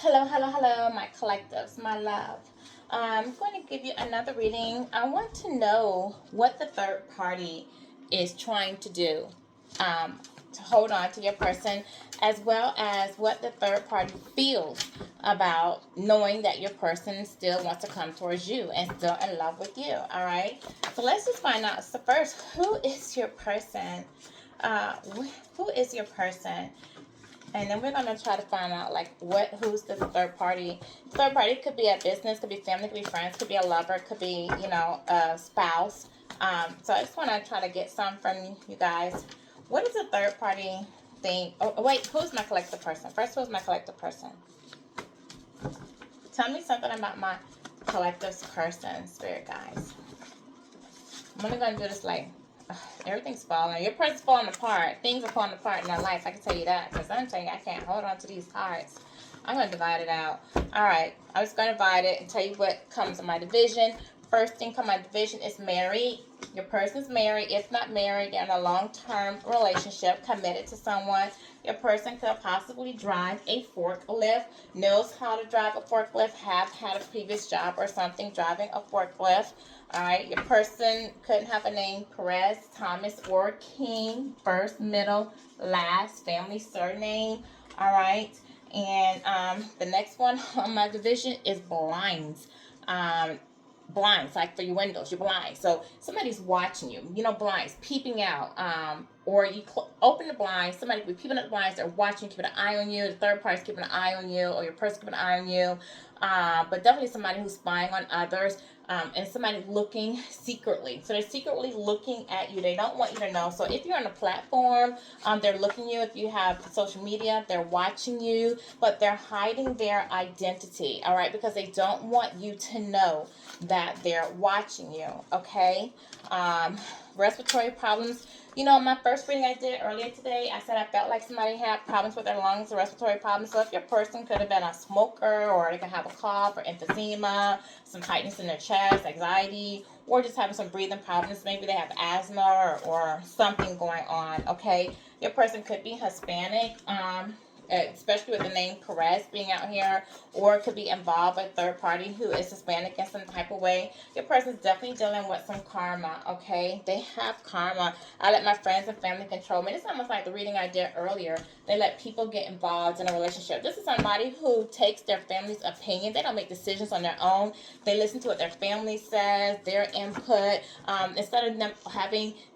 Hello, hello, hello, my collectives, my love. I'm going to give you another reading. I want to know what the third party is trying to do to hold on to your person, as well as what the third party feels about knowing that your person still wants to come towards you and still in love with you. All right. So let's just find out. So first, who is your person? Uh, who is your person? And then we're gonna try to find out like who's the third party. Third party could be a business, could be family, could be friends, could be a lover, could be a spouse. So I just want to try to get some from you guys. What is a third party thing? Oh wait, who's my collective person? First, who's my collective person? Tell me something about my collective person, spirit guys. I'm only gonna do this like everything's falling. Your person's falling apart. Things are falling apart in their life. I can tell you that because I'm telling you, I can't hold on to these cards. I'm going to divide it out. All right. I'm just going to divide it and tell you what comes in my division. First thing come in my division is married. Your person's married. If not married, they're in a long-term relationship, committed to someone. Your person could possibly drive a forklift, knows how to drive a forklift, have had a previous job or something driving a forklift. All right, your person couldn't have a name: Perez, Thomas, or King. First, middle, last, family surname. All right, and the next one on my division is blinds. Blinds, like for your windows, your blinds. So somebody's watching you. Blinds, peeping out. Or you open the blinds. Somebody could be peeping at the blinds. They're watching, keeping an eye on you. The third party's keeping an eye on you, or your person keeping an eye on you. But definitely somebody who's spying on others. And somebody looking secretly. So they're secretly looking at you. They don't want you to know. So if you're on a platform, they're looking at you. If you have social media, they're watching you, but they're hiding their identity, all right, because they don't want you to know that they're watching you, okay? Respiratory problems. My first reading I did earlier today, I said I felt like somebody had problems with their lungs or respiratory problems. So if your person could have been a smoker, or they could have a cough or emphysema, some tightness in their chest, anxiety, or just having some breathing problems. Maybe they have asthma or something going on, okay? Your person could be Hispanic, especially with the name Perez being out here, or it could be involved with a third party who is Hispanic in some type of way. Your person's definitely dealing with some karma, okay? They have karma. I let my friends and family control me. It's almost like the reading I did earlier. They let people get involved in a relationship. This is somebody who takes their family's opinion. They don't make decisions on their own. They listen to what their family says, their input, instead of them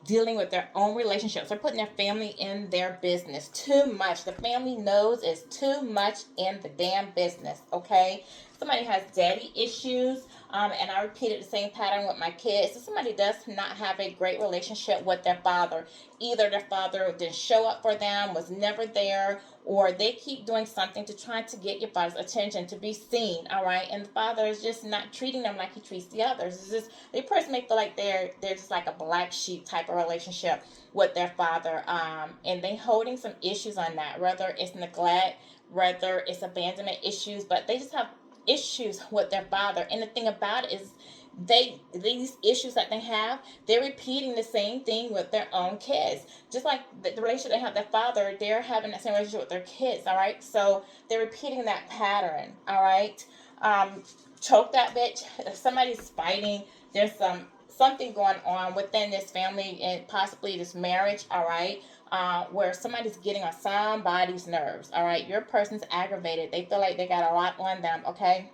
dealing with their own relationships. They're putting their family in their business too much. The family knows is too much in the damn business, okay? Somebody has daddy issues, and I repeated the same pattern with my kids. So somebody does not have a great relationship with their father. Either their father didn't show up for them, was never there, or they keep doing something to try to get your father's attention, to be seen, all right? And the father is just not treating them like he treats the others. It's just, the person may feel like they're just like a black sheep type of relationship with their father, and they holding some issues on that, whether it's neglect, whether it's abandonment issues, but they just have issues with their father. And the thing about it is, these issues that they have, they're repeating the same thing with their own kids. Just like the relationship they have with their father, they're having that same relationship with their kids, all right? So they're repeating that pattern, all right? Choke that bitch. If somebody's fighting, there's something going on within this family and possibly this marriage, all right? Where somebody's getting on somebody's nerves, all right? Your person's aggravated. They feel like they got a lot on them, okay?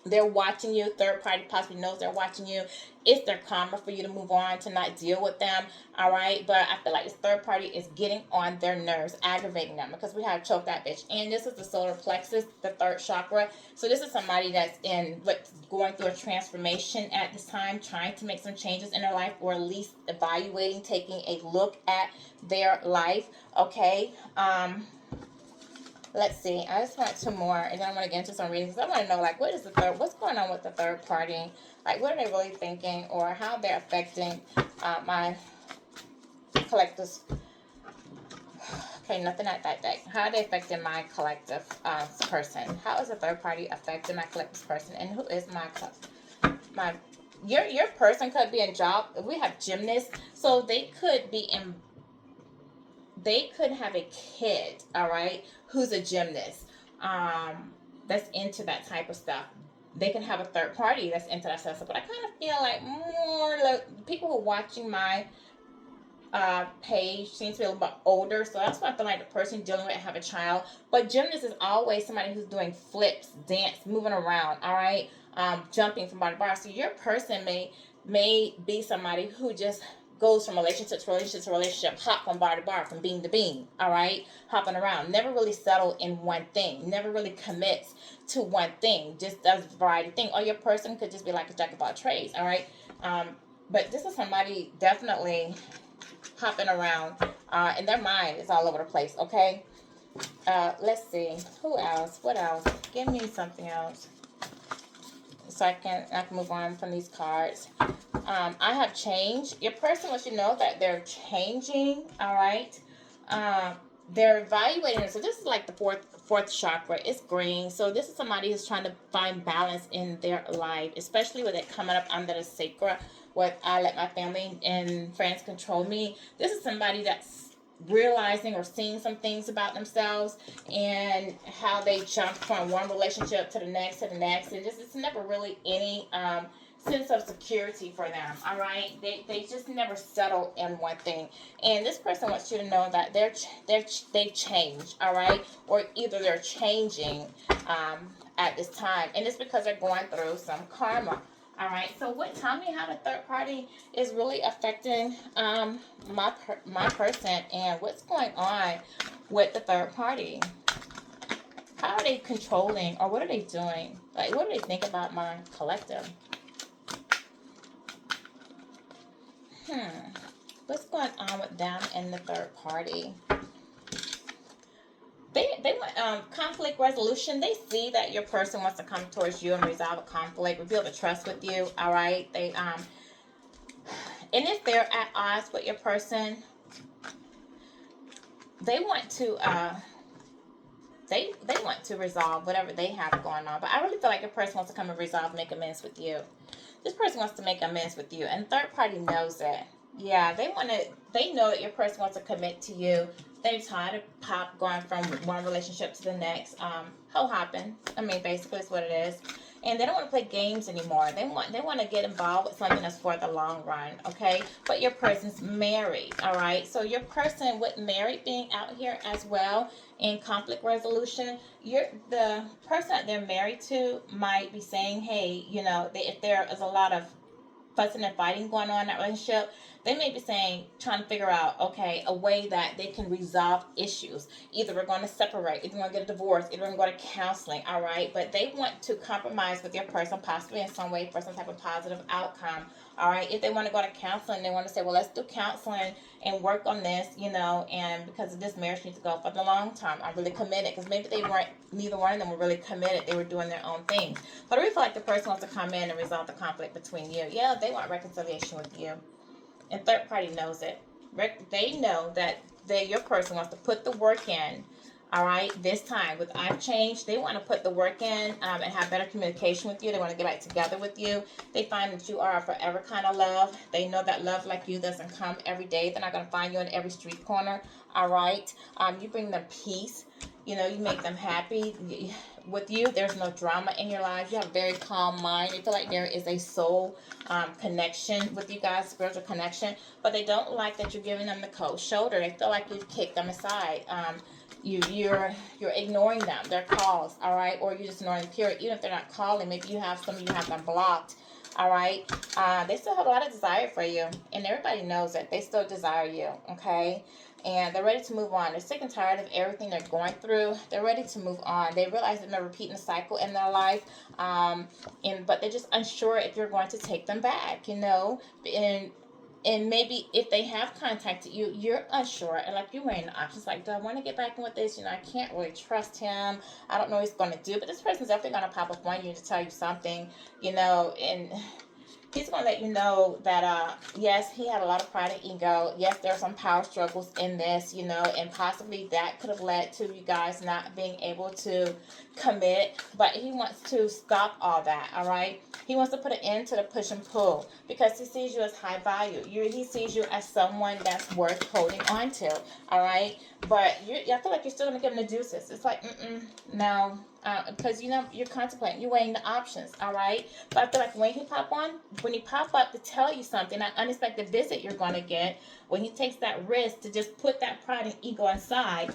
They're watching you. Third party possibly knows they're watching you. It's their karma for you to move on, to not deal with them, all right? But I feel like this third party is getting on their nerves, aggravating them, because we have choke that bitch. And this is the solar plexus, the third chakra. So this is somebody that's going through a transformation at this time, trying to make some changes in their life, or at least evaluating, taking a look at their life, okay? Let's see. I just want two more, and then I'm going to get into some readings. I want to know, like, what's going on with the third party? Like, what are they really thinking, or how they're affecting my collectives? Okay, nothing at that deck. How are they affecting my collective person? How is the third party affecting my collective person? And who is my your person could be in job. We have gymnasts, so they could have a kid, all right, who's a gymnast. that's into that type of stuff. They can have a third party that's into that stuff. But I kind of feel like more like people who are watching my page seems to be a little bit older, so that's why I feel like the person dealing with it have a child. But gymnast is always somebody who's doing flips, dance, moving around, all right, jumping from bar to bar. So your person may be somebody who just goes from relationship to relationship to relationship, hop from bar to bar, from beam to beam, all right, hopping around, never really settle in one thing, never really commits to one thing, just does a variety of things. Or your person could just be like a jack of all trades, all right. But this is somebody definitely hopping around, and their mind is all over the place, okay? Let's see. Who else? What else? Give me something else so I can move on from these cards. I have changed. Your person wants you to know that they're changing, all right? They're evaluating. So this is like the fourth chakra. It's green. So this is somebody who's trying to find balance in their life, especially with it coming up under the sacra. What I let my family and friends control me. This is somebody that's realizing or seeing some things about themselves and how they jump from one relationship to the next to the next. And just it's never really any sense of security for them, all right? They just never settle in one thing. And this person wants you to know that they change, all right? Or either they're changing at this time. And it's because they're going through some karma. All right, so tell me how the third party is really affecting my person, and what's going on with the third party? How are they controlling, or what are they doing? Like, what do they think about my collective? What's going on with them and the third party? They want conflict resolution. They see that your person wants to come towards you and resolve a conflict, rebuild a trust with you. All right. And if they're at odds with your person, they want to they want to resolve whatever they have going on. But I really feel like your person wants to come and resolve, make amends with you. This person wants to make amends with you, and third party knows it. Yeah, they know that your person wants to commit to you. They're tired of pop going from one relationship to the next. Hoe hopping. I mean, basically, is what it is. And they don't want to play games anymore. They want to get involved with something that's for the long run, okay? But your person's married, all right? So your person with married being out here as well in conflict resolution, the person that they're married to might be saying, hey, if there is a lot of fussing and fighting going on in that relationship, they may be saying, trying to figure out, okay, a way that they can resolve issues. Either we're going to separate, either we're going to get a divorce, either we're going to go to counseling, all right? But they want to compromise with your person, possibly in some way for some type of positive outcome, all right? If they want to go to counseling, they want to say, well, let's do counseling and work on this, and because of this, marriage needs to go for the long term. I'm really committed, because maybe neither one of them were really committed. They were doing their own things. But I really feel like the person wants to come in and resolve the conflict between you. Yeah, they want reconciliation with you. And third party knows it. They know that your person wants to put the work in. All right, this time with I've changed, they want to put the work in and have better communication with you. They want to get back together with you. They find that you are a forever kind of love. They know that love like you doesn't come every day. They're not going to find you in every street corner. All right, you bring them peace. You make them happy. With you, there's no drama in your lives. You have a very calm mind. They feel like there is a soul connection with you guys, spiritual connection. But they don't like that you're giving them the cold shoulder. They feel like you've kicked them aside. You're ignoring them, their calls, all right? Or you're just ignoring them, period. Even if they're not calling, maybe you have them blocked, all right? They still have a lot of desire for you, and everybody knows it. They still desire you, okay? And they're ready to move on. They're sick and tired of everything they're going through. They're ready to move on. They realize that they're repeating a cycle in their life, but they're just unsure if you're going to take them back, and maybe if they have contacted you, you're unsure, and like you're weighing the options, like, do I want to get back in with this? I can't really trust him. I don't know what he's going to do, but this person's definitely going to pop up on you to tell you something, and he's going to let you know that, yes, he had a lot of pride and ego. Yes, there are some power struggles in this, and possibly that could have led to you guys not being able to commit. But he wants to stop all that, all right? He wants to put an end to the push and pull because he sees you as high value. He sees you as someone that's worth holding on to, all right? But I feel like you're still going to give him the deuces. It's like, no. because you know you're contemplating, you're weighing the options, all right? But I feel like when he pop up to tell you something, that unexpected visit you're going to get, when he takes that risk to just put that pride and ego aside,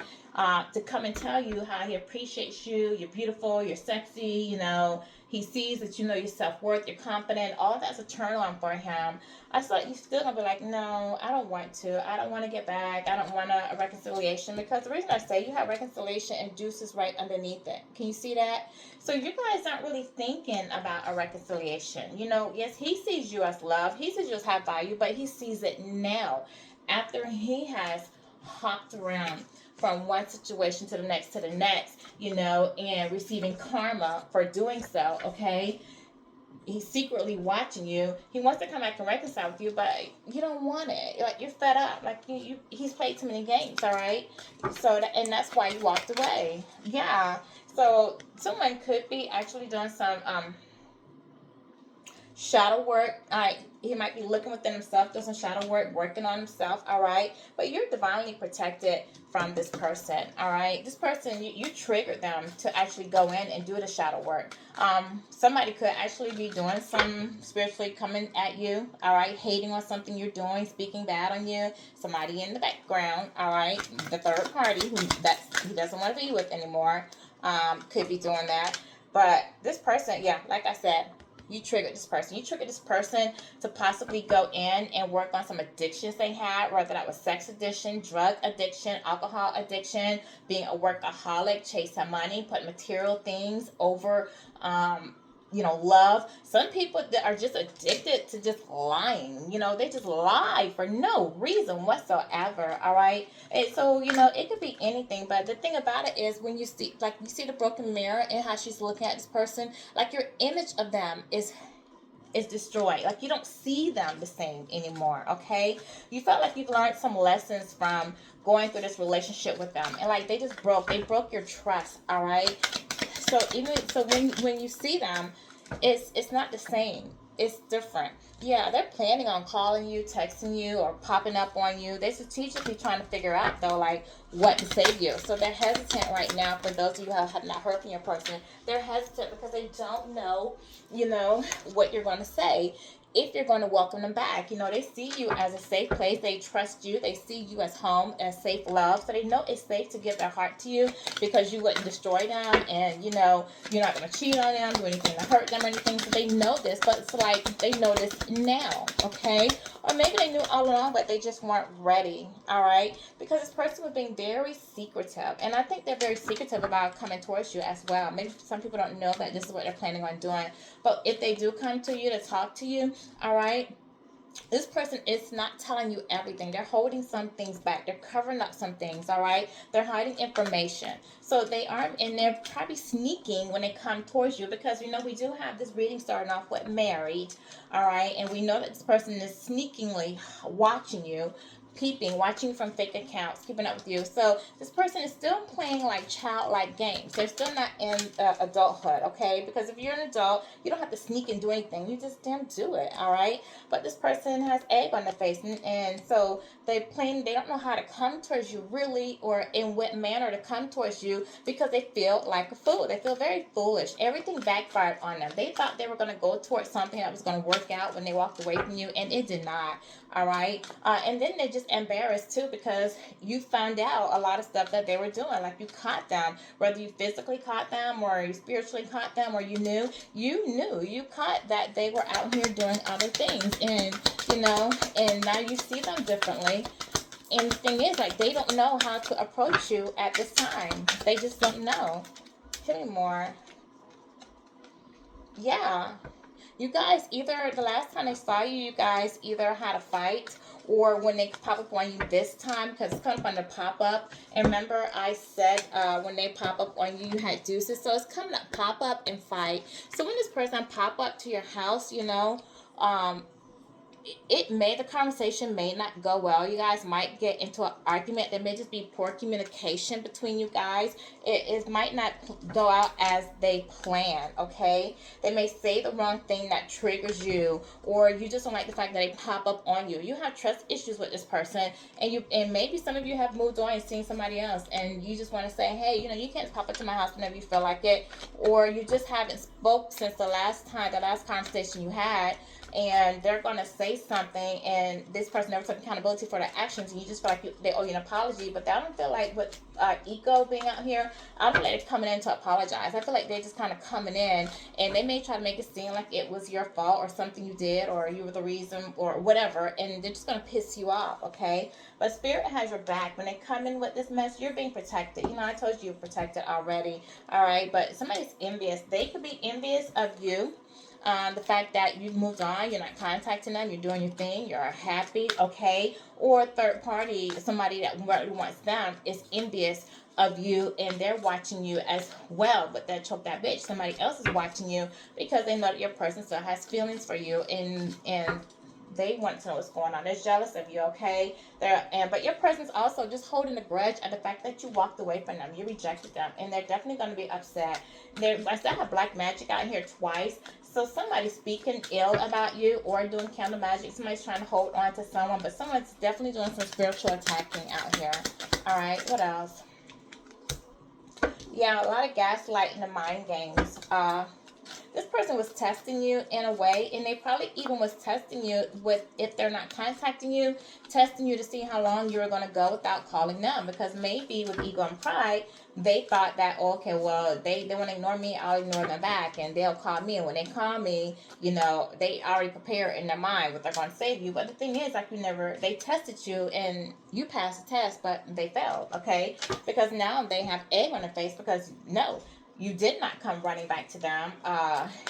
to come and tell you how he appreciates you, you're beautiful, you're sexy, you know, he sees that you know your self-worth, you're confident, all that's a turn on for him. I thought you still gonna be like, no, I don't want to. I don't want to get back. I don't want a reconciliation, because the reason I say you have reconciliation and juices right underneath it. Can you see that? So you guys aren't really thinking about a reconciliation. You know, yes, he sees you as love. He sees you as high value, but he sees it now after he has hopped around from one situation to the next, you know, and receiving karma for doing so, okay? He's secretly watching you. He wants to come back and reconcile with you, but you don't want it. Like, you're fed up. Like, he's played too many games, all right? So, and that's why you walked away. Yeah. So someone could be actually doing some shadow work. He might be looking within himself, doing some shadow work, working on himself, all right? But you're divinely protected from this person, all right? This person, you triggered them to actually go in and do the shadow work. Somebody could actually be doing some spiritually coming at you, all right? Hating on something you're doing, speaking bad on you. Somebody in the background, all right? The third party he doesn't want to be with anymore, could be doing that. But this person, yeah, like I said, you triggered this person. You triggered this person to possibly go in and work on some addictions they had, whether that was sex addiction, drug addiction, alcohol addiction, being a workaholic, chasing money, putting material things over, you know, love. Some people that are just addicted to just lying. You know, they just lie for no reason whatsoever. All right. And so, you know, it could be anything. But the thing about it is, when you see, like, you see the broken mirror and how she's looking at this person, like, your image of them is destroyed. Like, you don't see them the same anymore, okay? You felt like you've learned some lessons from going through this relationship with them, and like they broke your trust, all right? So even so, when you see them, it's not the same. It's different. Yeah, they're planning on calling you, texting you, or popping up on you. They're strategically trying to figure out, though, like, what to say to you. So they're hesitant right now. For those of you who have not heard from your person, they're hesitant because they don't know, you know, what you're going to say, if you're going to welcome them back. You know, they see you as a safe place. They trust you. They see you as home, as safe love. So they know it's safe to give their heart to you, because you wouldn't destroy them, and, you know, you're not going to cheat on them, do anything to hurt them or anything. So they know this, but it's like they know this now, okay? Or maybe they knew all along, but they just weren't ready, all right? Because this person was being very secretive, and I think they're very secretive about coming towards you as well. Maybe some people don't know that this is what they're planning on doing, but if they do come to you to talk to you, all right, this person is not telling you everything. They're holding some things back. They're covering up some things, all right? They're hiding information. So they are, and they're probably sneaking when they come towards you, because, you know, we do have this reading starting off with married, all right? And we know that this person is sneakingly watching you, peeping, watching from fake accounts, keeping up with you. So this person is still playing like childlike games. They're still not in adulthood, okay? Because if you're an adult, you don't have to sneak and do anything. You just damn do it, all right? But this person has egg on their face, and so they don't know how to come towards you really, or in what manner to come towards you, because they feel like a fool. They feel very foolish. Everything backfired on them. They thought they were going to go towards something that was going to work out when they walked away from you, and it did not, all right? And then they're just embarrassed too, because you found out a lot of stuff that they were doing. Like, you caught them, whether you physically caught them or you spiritually caught them, or you caught that they were out here doing other things, and, you know, and now you see them differently. And the thing is, like, they don't know how to approach you at this time. They just don't know. Hit me more. Yeah. You guys, either the last time they saw you, you guys either had a fight, or when they pop up on you this time, because it's coming up on the pop up. And remember, I said when they pop up on you, you had deuces. So it's coming up, pop up and fight. So when this person pop up to your house, you know, the conversation may not go well. You guys might get into an argument. There may just be poor communication between you guys. It might not go out as they plan, okay? They may say the wrong thing that triggers you, or you just don't like the fact that they pop up on you. You have trust issues with this person, and maybe some of you have moved on and seen somebody else, and you just want to say, hey, you know, you can't pop up to my house whenever you feel like it, or you just haven't spoke since the last conversation you had, and they're going to say something, and this person never took accountability for their actions, and you just feel like they owe you an apology. But I don't feel like, with ego being out here, I don't feel like they're coming in to apologize. I feel like they're just kind of coming in, and they may try to make it seem like it was your fault or something you did, or you were the reason, or whatever, and they're just going to piss you off, okay? But Spirit has your back. When they come in with this mess, you're being protected. You know, I told you you're protected already, all right? But somebody's envious. They could be envious of you. The fact that you've moved on, you're not contacting them, you're doing your thing, you're happy, okay? Or third party, somebody that really wants them, is envious of you, and they're watching you as well. But that choke that bitch, somebody else is watching you because they know that your person still has feelings for you, and they want to know what's going on. They're jealous of you, okay? But your person's also just holding a grudge at the fact that you walked away from them. You rejected them, and they're definitely going to be upset. I still have black magic out here twice. So somebody's speaking ill about you or doing candle magic. Somebody's trying to hold on to someone, but someone's definitely doing some spiritual attacking out here. All right, what else? Yeah, a lot of gaslighting and mind games. This person was testing you in a way, and they probably even was testing you with, if they're not contacting you, testing you to see how long you were going to go without calling them. Because maybe with ego and pride, they thought that, oh, okay, well, they want to ignore me, I'll ignore them back, and they'll call me. And when they call me, you know, they already prepare in their mind what they're going to say to you. But the thing is, like, they tested you, and you passed the test, but they failed, okay? Because now they have egg on their face, because no, you did not come running back to them.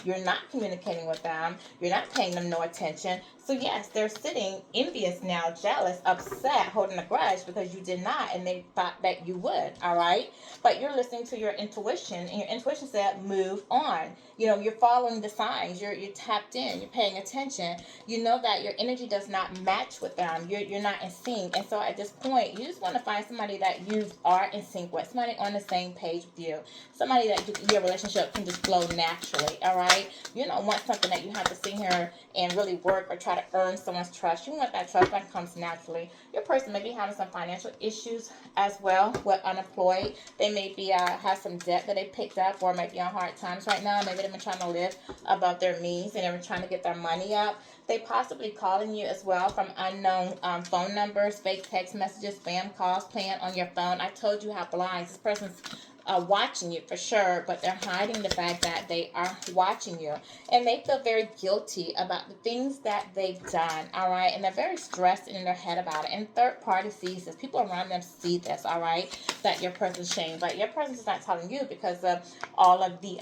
You're not communicating with them. You're not paying them no attention. So yes, they're sitting envious now, jealous, upset, holding a grudge because you did not, and they thought that you would, all right? But you're listening to your intuition, and your intuition said, move on. You know, you're following the signs. You're tapped in. You're paying attention. You know that your energy does not match with them. You're not in sync. And so at this point, you just want to find somebody that you are in sync with, somebody on the same page with you, somebody that your relationship can just flow naturally, all right? You don't want something that you have to sit here and really work or try to earn someone's trust. You want that trust that comes naturally. Your person may be having some financial issues as well, with unemployed. They may be have some debt that they picked up, or might be on hard times right now. Maybe they've been trying to live above their means, and they've been trying to get their money up. They possibly calling you as well from unknown phone numbers, fake text messages, spam calls playing on your phone. I told you how blind this person's watching you for sure, but they're hiding the fact that they are watching you, and they feel very guilty about the things that they've done, all right? And they're very stressed in their head about it, and third party sees this. People around them see this, all right, that your person's shamed, but your person's not telling you because of all of the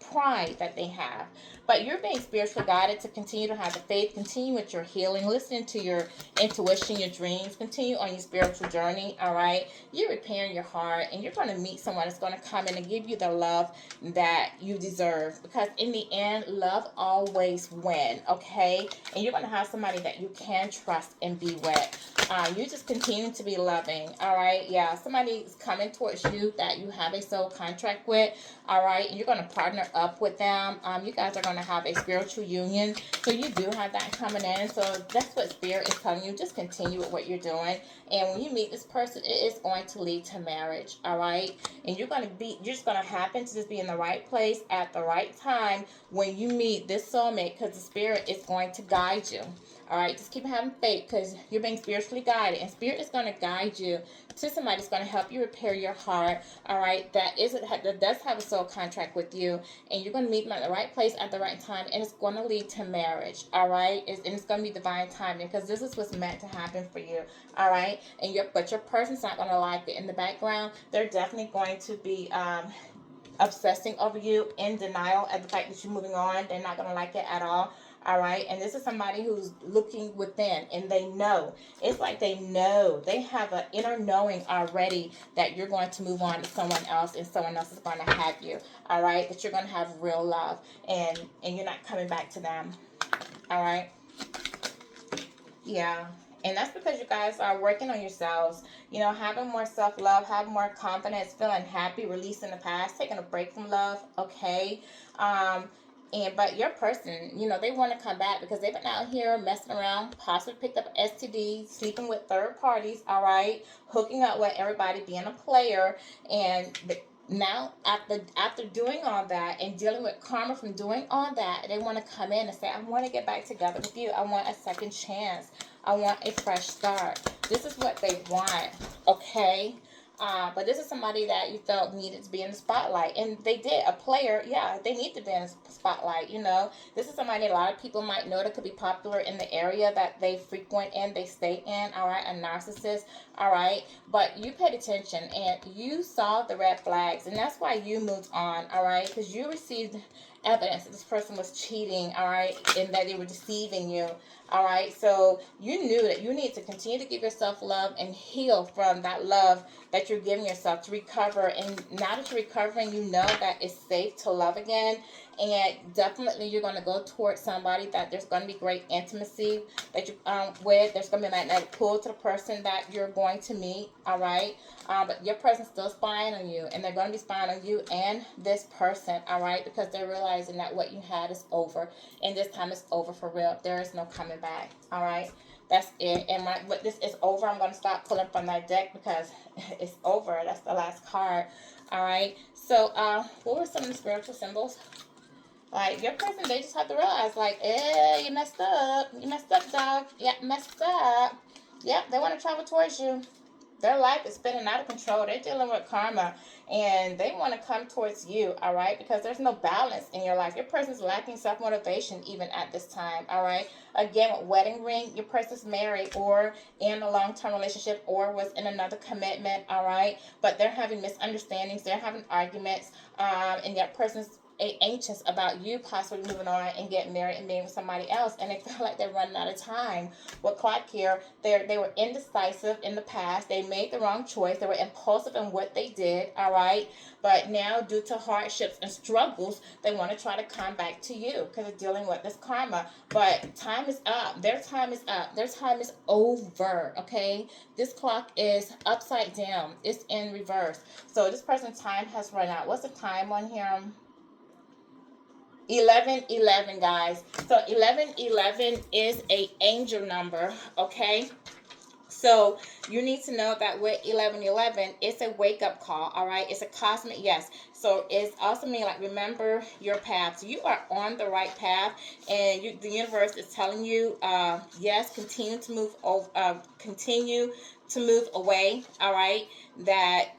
pride that they have. But you're being spiritually guided to continue to have the faith, continue with your healing, listening to your intuition, your dreams, continue on your spiritual journey, all right? You're repairing your heart, and you're going to meet someone that's going to come in and give you the love that you deserve, because in the end, love always wins, okay? And you're going to have somebody that you can trust and be with. You just continue to be loving, all right? Yeah, somebody's coming towards you that you have a soul contract with, all right? And you're going to partner up with them. You guys are going to have a spiritual union, so you do have that coming in. So that's what Spirit is telling you. Just continue with what you're doing, and when you meet this person, it is going to lead to marriage, all right? And you're just going to happen to just be in the right place at the right time when you meet this soulmate, because the Spirit is going to guide you. All right, just keep having faith, because you're being spiritually guided, and Spirit is going to guide you to somebody that's going to help you repair your heart, all right, that does have a soul contract with you, and you're going to meet them at the right place at the right time, and it's going to lead to marriage, all right? And it's going to be divine timing, because this is what's meant to happen for you, all right? But your person's not going to like it. In the background, they're definitely going to be obsessing over you, in denial at the fact that you're moving on. They're not going to like it at all. All right, and this is somebody who's looking within, and they know. It's like they know. They have an inner knowing already that you're going to move on to someone else, and someone else is going to have you. All right, that you're going to have real love, and you're not coming back to them. All right. Yeah. And that's because you guys are working on yourselves, you know, having more self love, having more confidence, feeling happy, releasing the past, taking a break from love, okay? Um, but your person, you know, they want to come back because they've been out here messing around, possibly picked up STD, sleeping with third parties, all right, hooking up with everybody, being a player, and now after doing all that and dealing with karma from doing all that, they want to come in and say, I want to get back together with you. I want a second chance. I want a fresh start. This is what they want, okay? But this is somebody that you felt needed to be in the spotlight, and they did. A player, yeah, they need to be in the spotlight. You know, this is somebody a lot of people might know that could be popular in the area that they frequent in, they stay in. All right, a narcissist. All right, but you paid attention and you saw the red flags, and that's why you moved on. All right, because you received evidence that this person was cheating. All right, and that they were deceiving you. All right, so you knew that you need to continue to give yourself love and heal from that love that you're giving yourself to recover. And now that you're recovering, you know that it's safe to love again. And definitely you're going to go towards somebody that there's going to be great intimacy that you with. There's going to be a magnetic pull to the person that you're going to meet. All right. But your person's still spying on you, and they're going to be spying on you and this person. All right, because they're realizing that what you had is over, and this time it's over for real. There is no coming back. All right. That's it. And when this is over, I'm going to stop pulling from that deck because it's over. That's the last card. All right. So, what were some of the spiritual symbols? Like, your person, they just have to realize, like, you messed up. You messed up, dog. Yeah, messed up. Yep, they want to travel towards you. Their life is spinning out of control. They're dealing with karma, and they want to come towards you, all right? Because there's no balance in your life. Your person's lacking self-motivation even at this time, all right? Again, with wedding ring, your person's married or in a long-term relationship or was in another commitment, all right? But they're having misunderstandings. They're having arguments, and that person's anxious about you possibly moving on and getting married and being with somebody else, and they feel like they're running out of time. With clock here, they were indecisive in the past. They made the wrong choice. They were impulsive in what they did, all right? But now, due to hardships and struggles, they want to try to come back to you because they're dealing with this karma. But time is up. Their time is up. Their time is over, okay? This clock is upside down. It's in reverse. So this person's time has run out. What's the time on here? 1111, guys. So 1111 is a angel number, okay? So you need to know that with 1111, it's a wake up call, all right? It's a cosmic yes. So it's also mean like remember your path. So you are on the right path, and the universe is telling you, yes, continue to move away, all right? That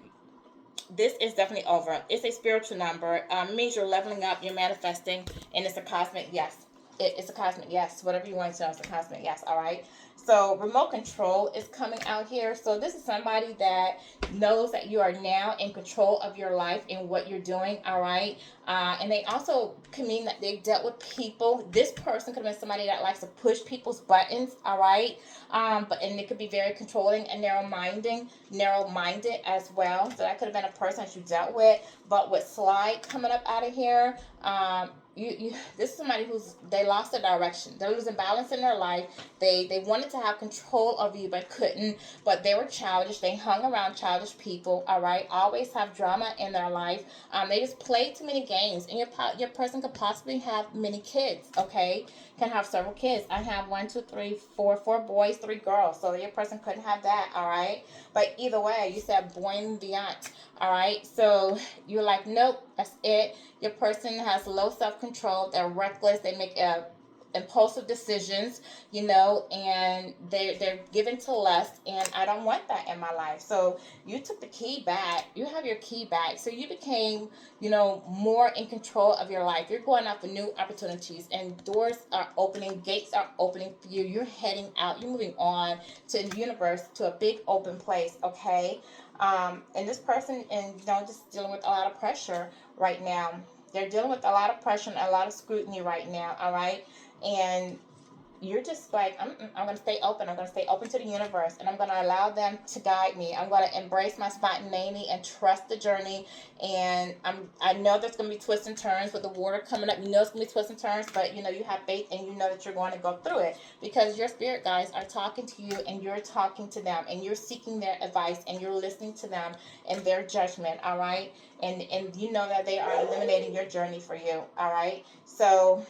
this is definitely over. It's a spiritual number. It means you're leveling up, you're manifesting, and it's a cosmic yes. It's a cosmic yes. Whatever you want to know, it's a cosmic yes. All right. So remote control is coming out here. So this is somebody that knows that you are now in control of your life and what you're doing. All right. And they also can mean that they've dealt with people. This person could have been somebody that likes to push people's buttons. All right. But and it could be very controlling and narrow-minded as well. So that could have been a person that you dealt with. But with slide coming up out of here, this is somebody they lost their direction. They're losing balance in their life. They wanted to have control of you but couldn't. But they were childish. They hung around childish people. All right, always have drama in their life. They just play too many games, and your person could possibly have many kids. Okay, can have several kids. I have 1, 2, 3, 4 boys, 3 girls. So your person couldn't have that. All right, but either way, you said bon vivant. All right, so you're like, nope, that's it. Your person has low self-control. They're reckless. They make impulsive decisions, and they're given to lust, and I don't want that in my life. So you took the key back. You have your key back. So you became, more in control of your life. You're going out for new opportunities, and doors are opening, gates are opening for you. You're heading out. You're moving on to the universe, to a big open place, okay? And this person, and just dealing with a lot of pressure right now. They're dealing with a lot of pressure and a lot of scrutiny right now, all right? And you're just like, I'm going to stay open. I'm going to stay open to the universe, and I'm going to allow them to guide me. I'm going to embrace my spontaneity and trust the journey. And I know there's going to be twists and turns with the water coming up. You know it's going to be twists and turns, but you know you have faith, and you know that you're going to go through it, because your spirit guides are talking to you, and you're talking to them, and you're seeking their advice, and you're listening to them and their judgment. All right, and you know that they are eliminating your journey for you. All right, so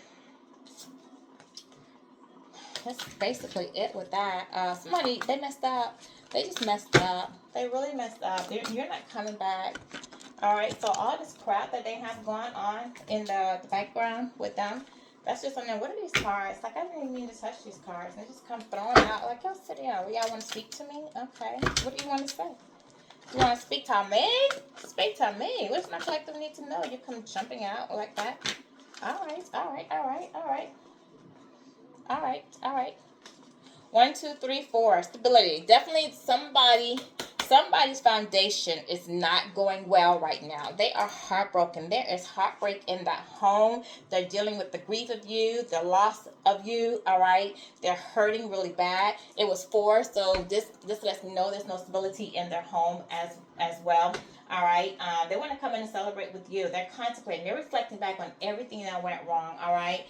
that's basically it with that. Somebody, they messed up. They just messed up. They really messed up. You're not coming back. All right, so all this crap that they have going on in the background with them, that's just on there. What are these cards? Like, I didn't even mean to touch these cards. They just come throwing out. Like, y'all sit down. Y'all want to speak to me? Okay. What do you want to say? You want to speak to me? Speak to me. What's my collective need to know? You come jumping out like that. All right, all right, all right, all right. All right, all right. 1, 2, 3, 4. Stability. Definitely somebody's foundation is not going well right now. They are heartbroken. There is heartbreak in that home. They're dealing with the grief of you, the loss of you. All right. They're hurting really bad. It was 4, so this lets me know there's no stability in their home as well. All right. They want to come in and celebrate with you. They're contemplating. They're reflecting back on everything that went wrong. All right.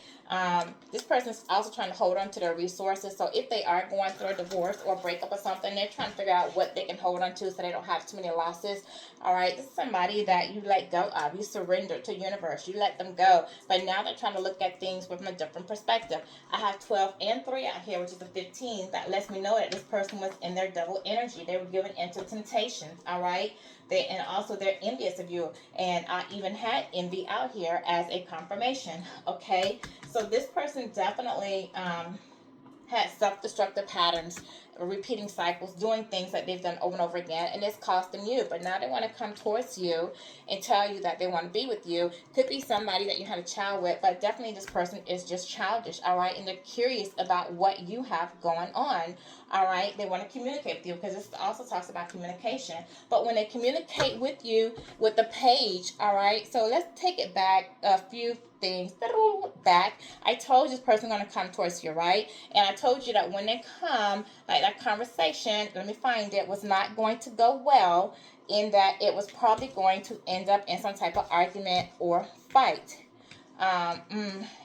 This person is also trying to hold on to their resources. So if they are going through a divorce or breakup or something, they're trying to figure out what they can hold on to so they don't have too many losses. All right. This is somebody that you let go of. You surrender to the universe. You let them go. But now they're trying to look at things from a different perspective. I have 12 and 3 out here, which is a 15. That lets me know that this person was in their double energy. They were given into temptations. All right. And also they're envious of you, and I even had envy out here as a confirmation. Okay, so this person definitely had self-destructive patterns, repeating cycles, doing things that they've done over and over again, and it's costing you. But now they want to come towards you and tell you that they want to be with you. Could be somebody that you had a child with, but definitely this person is just childish, all right? And they're curious about what you have going on, all right? They want to communicate with you, because this also talks about communication. But when they communicate with you with the page, all right? So let's take it back a few things back. I told you this person going to come towards you, right? And I told you that when they come, like that conversation, let me find it, was not going to go well, in that it was probably going to end up in some type of argument or fight.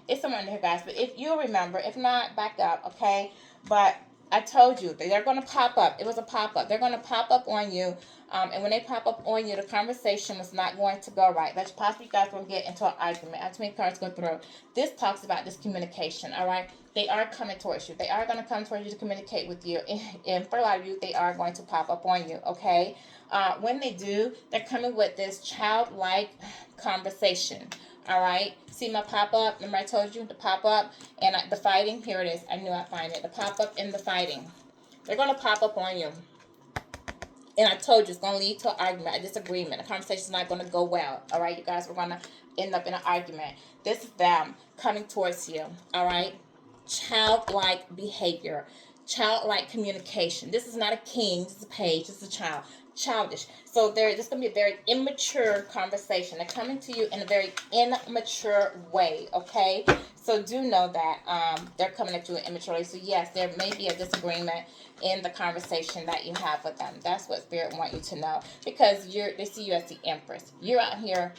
It's someone here, guys, but if you remember, if not, back up, okay? But I told you that they're going to pop up. It was a pop-up. They're going to pop up on you. And when they pop up on you, the conversation was not going to go right. That's possibly you guys will get into an argument. As many cards go through. This talks about this communication, all right? They are coming towards you. They are going to come towards you to communicate with you. And for a lot of you, they are going to pop up on you, okay? When they do, they're coming with this childlike conversation. All right. See my pop-up? Remember I told you the pop-up and the fighting? Here it is. I knew I'd find it. The pop-up and the fighting. They're going to pop up on you. And I told you it's going to lead to an argument, a disagreement. The conversation's not going to go well. All right, you guys? We're going to end up in an argument. This is them coming towards you. All right? Childlike behavior. Childlike communication. This is not a king. This is a page. This is a child. Childish. So this is going to be a very immature conversation. They're coming to you in a very immature way, okay? So do know that they're coming at you immaturely. So yes, there may be a disagreement in the conversation that you have with them. That's what Spirit want you to know, because they see you as the Empress. You're out here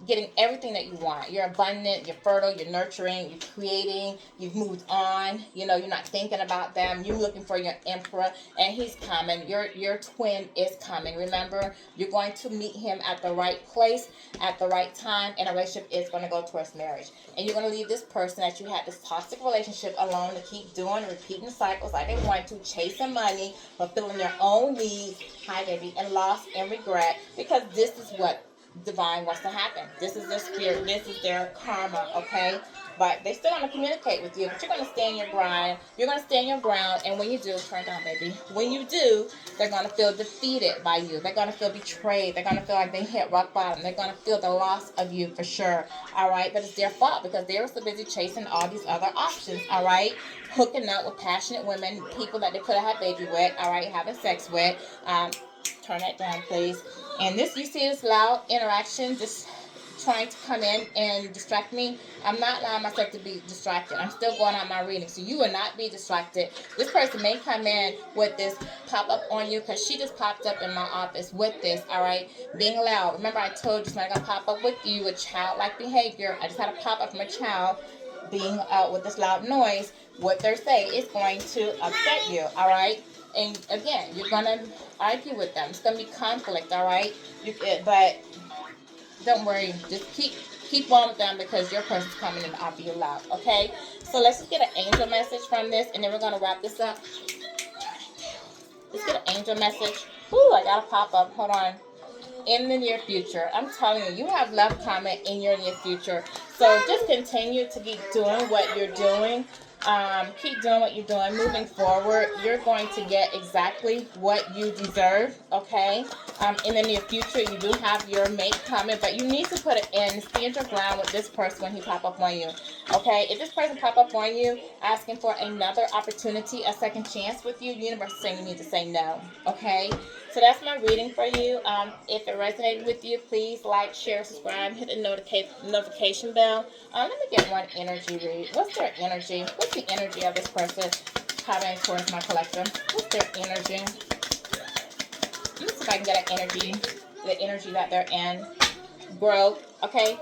getting everything that you want. You're abundant, you're fertile, you're nurturing, you're creating, you've moved on. You know, you're not thinking about them. You're looking for your emperor, and he's coming. Your twin is coming. Remember, you're going to meet him at the right place, at the right time, and a relationship is going to go towards marriage. And you're going to leave this person that you had this toxic relationship alone to keep doing, repeating cycles like they want to, chasing money, fulfilling their own needs, hi baby, and loss and regret, because this is what divine wants to happen. This is their spirit. This is their karma, okay? But they still want to communicate with you, but you're going to stand your ground. You're going to stand your ground, and when you do, turn down, baby. When you do, they're going to feel defeated by you. They're going to feel betrayed. They're going to feel like they hit rock bottom. They're going to feel the loss of you for sure, all right? But it's their fault, because they were so busy chasing all these other options, all right? Hooking up with passionate women, people that they could have had baby with, all right? Having sex with. Turn that down, please. And this, you see this loud interaction, just trying to come in and distract me, I'm not allowing myself to be distracted. I'm still going on my reading. So you will not be distracted. This person may come in with this pop up on you because she just popped up in my office with this, all right? Being loud. Remember I told you somebody's going to pop up with you with childlike behavior. I just had a pop up from a child being out with this loud noise. What they're saying is going to upset you, all right? And again, you're going to argue with them. It's going to be conflict, all right? But don't worry. Just keep on with them because your person's coming in to offer you love, okay? So let's just get an angel message from this, and then we're going to wrap this up. Let's get an angel message. Ooh, I got to pop up. Hold on. In the near future, I'm telling you, you have love coming in your near future. So just continue to keep doing what you're doing. Keep doing what you're doing. Moving forward, you're going to get exactly what you deserve, okay? In the near future, you do have your mate coming, but you need to put it in. Stand your ground with this person when he pop up on you, okay? If this person pop up on you asking for another opportunity, a second chance with you, the universe is saying you need to say no, okay? So that's my reading for you. If it resonated with you, please like, share, subscribe, hit the notification bell. Let me get one energy read. What's their energy? What's the energy of this person coming towards my collection? What's their energy? Let me see if I can get an energy, the energy that they're in. Growth, okay?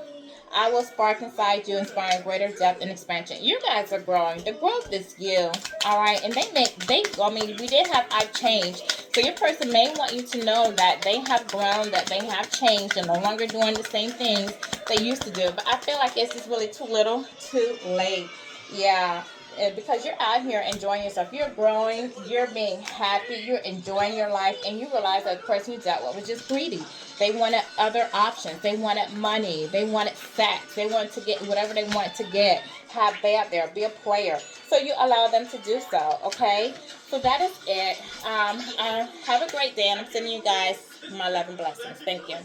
I will spark inside you, inspiring greater depth and expansion. You guys are growing. The growth is you, all right? And we did have I've changed. So your person may want you to know that they have grown, that they have changed, and no longer doing the same things they used to do. But I feel like it's just really too little, too late. Yeah. Because you're out here enjoying yourself. You're growing. You're being happy. You're enjoying your life. And you realize that the person you dealt with was just greedy. They wanted other options. They wanted money. They wanted sex. They wanted to get whatever they wanted to get. Have they out there. Be a player. So you allow them to do so. Okay? So that is it. Have a great day. And I'm sending you guys my love and blessings. Thank you.